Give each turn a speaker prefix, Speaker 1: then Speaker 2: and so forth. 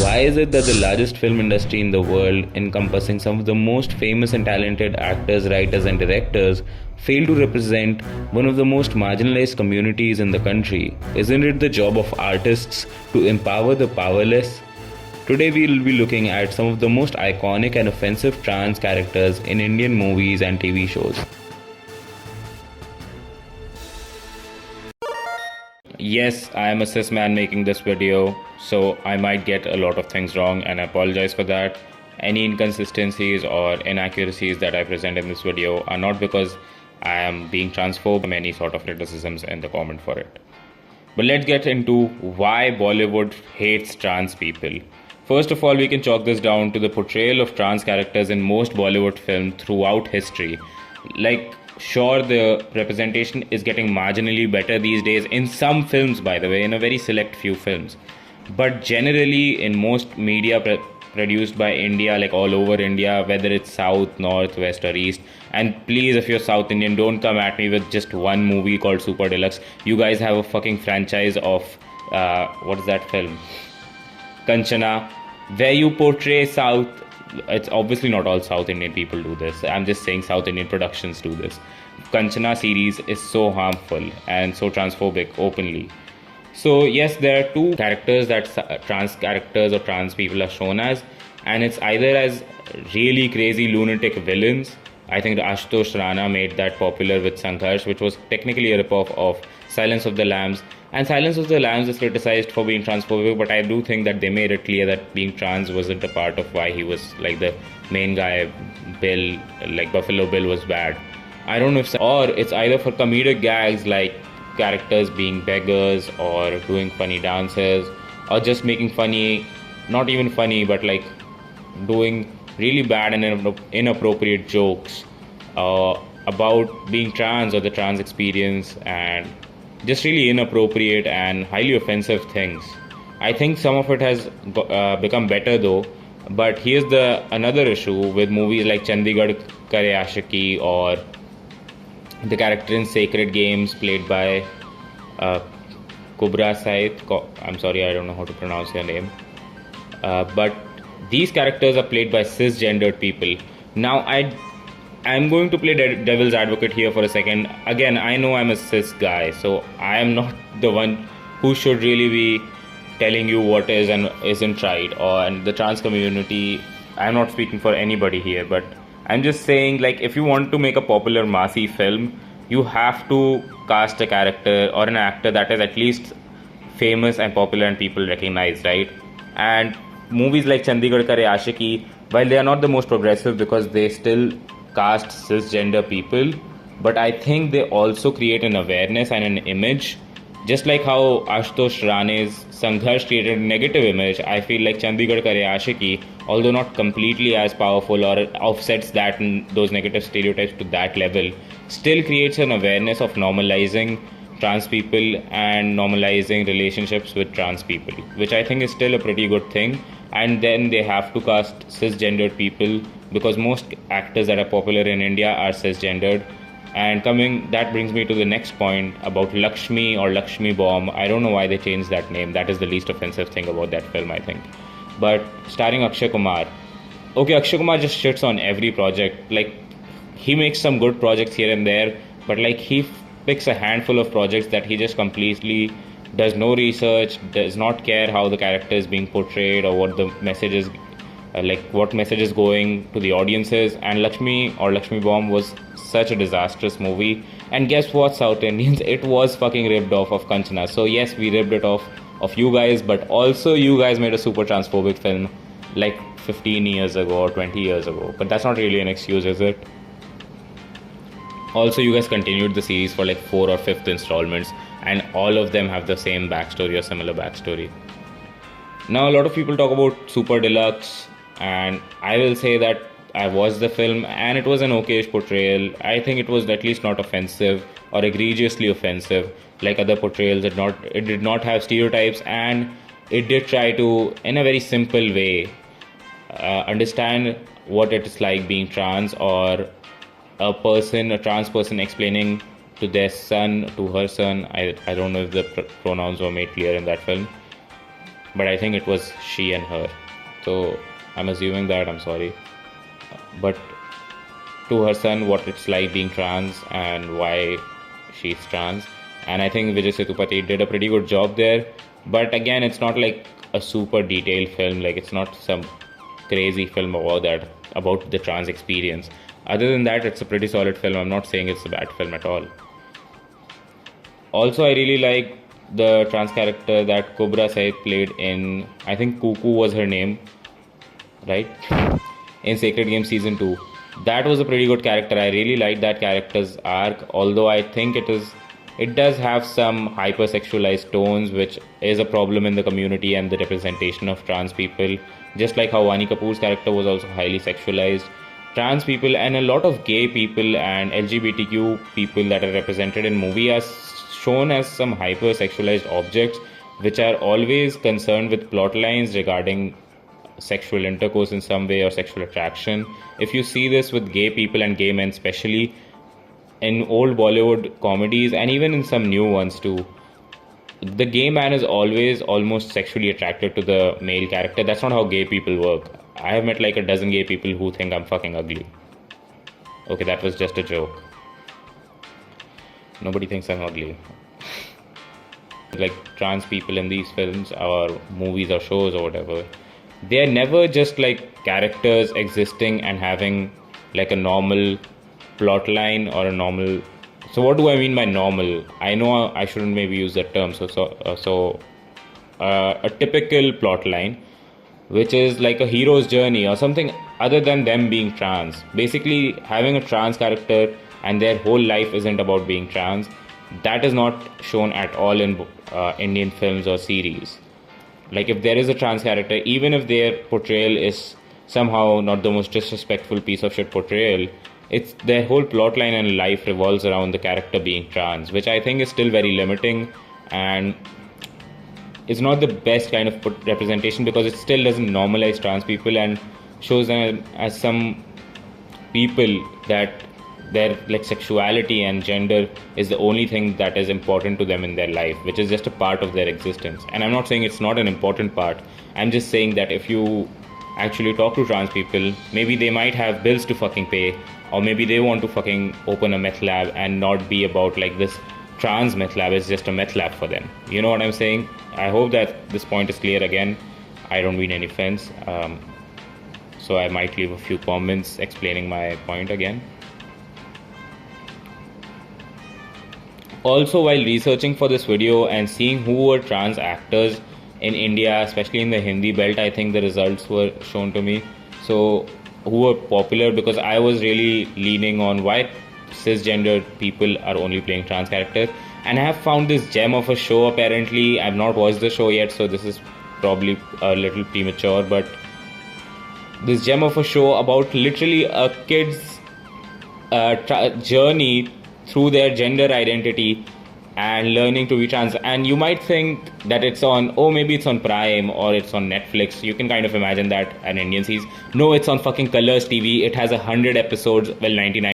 Speaker 1: Why is it that the largest film industry in the world, encompassing some of the most famous and talented actors, writers, and directors, fail to represent one of the most marginalized communities in the country? Isn't it the job of artists to empower the powerless? Today we'll be looking at some of the most iconic and offensive trans characters in Indian movies and TV shows. Yes, I am a cis man making this video, so I might get a lot of things wrong and I apologize for that. Any inconsistencies or inaccuracies that I present in this video are not because I am being transphobic or any sort of criticisms in the comment for it. But let's get into why Bollywood hates trans people. First of all, we can chalk this down to the portrayal of trans characters in most Bollywood films throughout history. Sure, the representation is getting marginally better these days in some films, by the way, in a very select few films. But generally, in most media produced by India, like all over India, whether it's South, North, West, or East. And please, if you're South Indian, don't come at me with just one movie called Super Deluxe. You guys have a fucking franchise of, what is that film? Kanchana, where you portray South. It's obviously not all South Indian people do this. I'm just saying South Indian productions do this. Kanchana series is so harmful and so transphobic openly. So yes, there are two characters that trans characters or trans people are shown as, and it's either as really crazy lunatic villains. I think Ashutosh Rana made that popular with Sangharsh, which was technically a ripoff of Silence of the Lambs. And Silence of the Lambs is criticized for being transphobic, but I do think that they made it clear that being trans wasn't a part of why he was like the main guy. Bill, like Buffalo Bill, was bad. I don't know if, or it's either for comedic gags like characters being beggars or doing funny dances, or just making funny, not even funny, but like doing really bad and inappropriate jokes about being trans or the trans experience, and just really inappropriate and highly offensive things. I think some of it has become better though, but here's another issue with movies like Chandigarh Kare Aashiki or the character in Sacred Games played by Kubra Said. I'm sorry, I don't know how to pronounce her name. But these characters are played by cisgendered people. Now, I'm going to play devil's advocate here for a second. Again, I know I'm a cis guy, so I am not the one who should really be telling you what is and isn't right. And the trans community, I'm not speaking for anybody here, but I'm just saying, like, if you want to make a popular massy film, you have to cast a character or an actor that is at least famous and popular and people recognize, right? And movies like Chandigarh Kare Aashiki, while they are not the most progressive because they still cast cisgender people, but I think they also create an awareness and an image. Just like how Ashutosh Rane's Sangharsh created a negative image, I feel like Chandigarh Kare Aashiki, although not completely as powerful or offsets that those negative stereotypes to that level, still creates an awareness of normalizing trans people and normalizing relationships with trans people, which I think is still a pretty good thing. And then they have to cast cisgendered people because most actors that are popular in India are cisgendered. And that brings me to the next point about Lakshmi or Lakshmi Bomb. I don't know why they changed that name. That is the least offensive thing about that film, I think. But starring Akshay Kumar. Okay, Akshay Kumar just shits on every project. Like, he makes some good projects here and there, but like he picks a handful of projects that he just completely does no research, does not care how the character is being portrayed or what the message is, what message is going to the audiences. And Lakshmi or Lakshmi Bomb was such a disastrous movie. And guess what, South Indians? It was fucking ripped off of Kanchana. So yes, we ripped it off of you guys, but also you guys made a super transphobic film like 15 years ago or 20 years ago. But that's not really an excuse, is it? Also, you guys continued the series for like 4 or 5th installments, and all of them have the same backstory or similar backstory. Now, a lot of people talk about Super Deluxe, and I will say that I watched the film and it was an okayish portrayal. I think it was at least not offensive or egregiously offensive like other portrayals. It did not have stereotypes, and it did try to, in a very simple way, understand what it is like being trans, or a trans person explaining to their son, to her son. I don't know if the pronouns were made clear in that film. but I think it was she and her. So I'm assuming that, I'm sorry. But to her son, what it's like being trans and why she's trans. And I think Vijay Sethupathi did a pretty good job there. But again, it's not like a super detailed film. Like, it's not some crazy film about that, about the trans experience. Other than that, it's a pretty solid film. I'm not saying it's a bad film at all. Also, I really like the trans character that Cobra Sai played in, I think Cuckoo was her name, right? In Sacred Games Season 2. That was a pretty good character. I really liked that character's arc, although I think it does have some hypersexualized tones, which is a problem in the community and the representation of trans people. Just like how Vani Kapoor's character was also highly sexualized. Trans people and a lot of gay people and LGBTQ people that are represented in movie are shown as some hypersexualized objects, which are always concerned with plot lines regarding sexual intercourse in some way or sexual attraction. If you see this with gay people and gay men, especially in old Bollywood comedies and even in some new ones too, the gay man is always almost sexually attracted to the male character. That's not how gay people work. I have met like a dozen gay people who think I'm fucking ugly. Okay, that was just a joke. Nobody thinks I'm ugly. Like, trans people in these films or movies or shows or whatever, they are never just like characters existing and having like a normal plot line or a normal. So what do I mean by normal? I know I shouldn't maybe use that term. A typical plot line, which is like a hero's journey or something other than them being trans. Basically, having a trans character and their whole life isn't about being trans. That is not shown at all in Indian films or series. Like, if there is a trans character, even if their portrayal is somehow not the most disrespectful piece of shit portrayal, it's their whole plotline and life revolves around the character being trans, which I think is still very limiting and it's not the best kind of representation because it still doesn't normalize trans people and shows them as some people that their like sexuality and gender is the only thing that is important to them in their life, which is just a part of their existence. And I'm not saying it's not an important part. I'm just saying that if you actually talk to trans people, maybe they might have bills to fucking pay, or maybe they want to fucking open a meth lab and not be about like this trans meth lab is just a meth lab for them. You know what I'm saying? I hope that this point is clear again. I don't mean any offense. So I might leave a few comments explaining my point again. Also, while researching for this video and seeing who were trans actors in India, especially in the Hindi belt, I think the results were shown to me. So, who were popular, because I was really leaning on why cisgender people are only playing trans characters. And I have found this gem of a show apparently. I've not watched the show yet, so this is probably a little premature, but this gem of a show about literally a kid's journey through their gender identity and learning to be trans. And you might think that it's on, oh, maybe it's on Prime or it's on Netflix. You can kind of imagine that an Indian sees. No, it's on fucking Colors TV. It has 100 episodes, well, 99.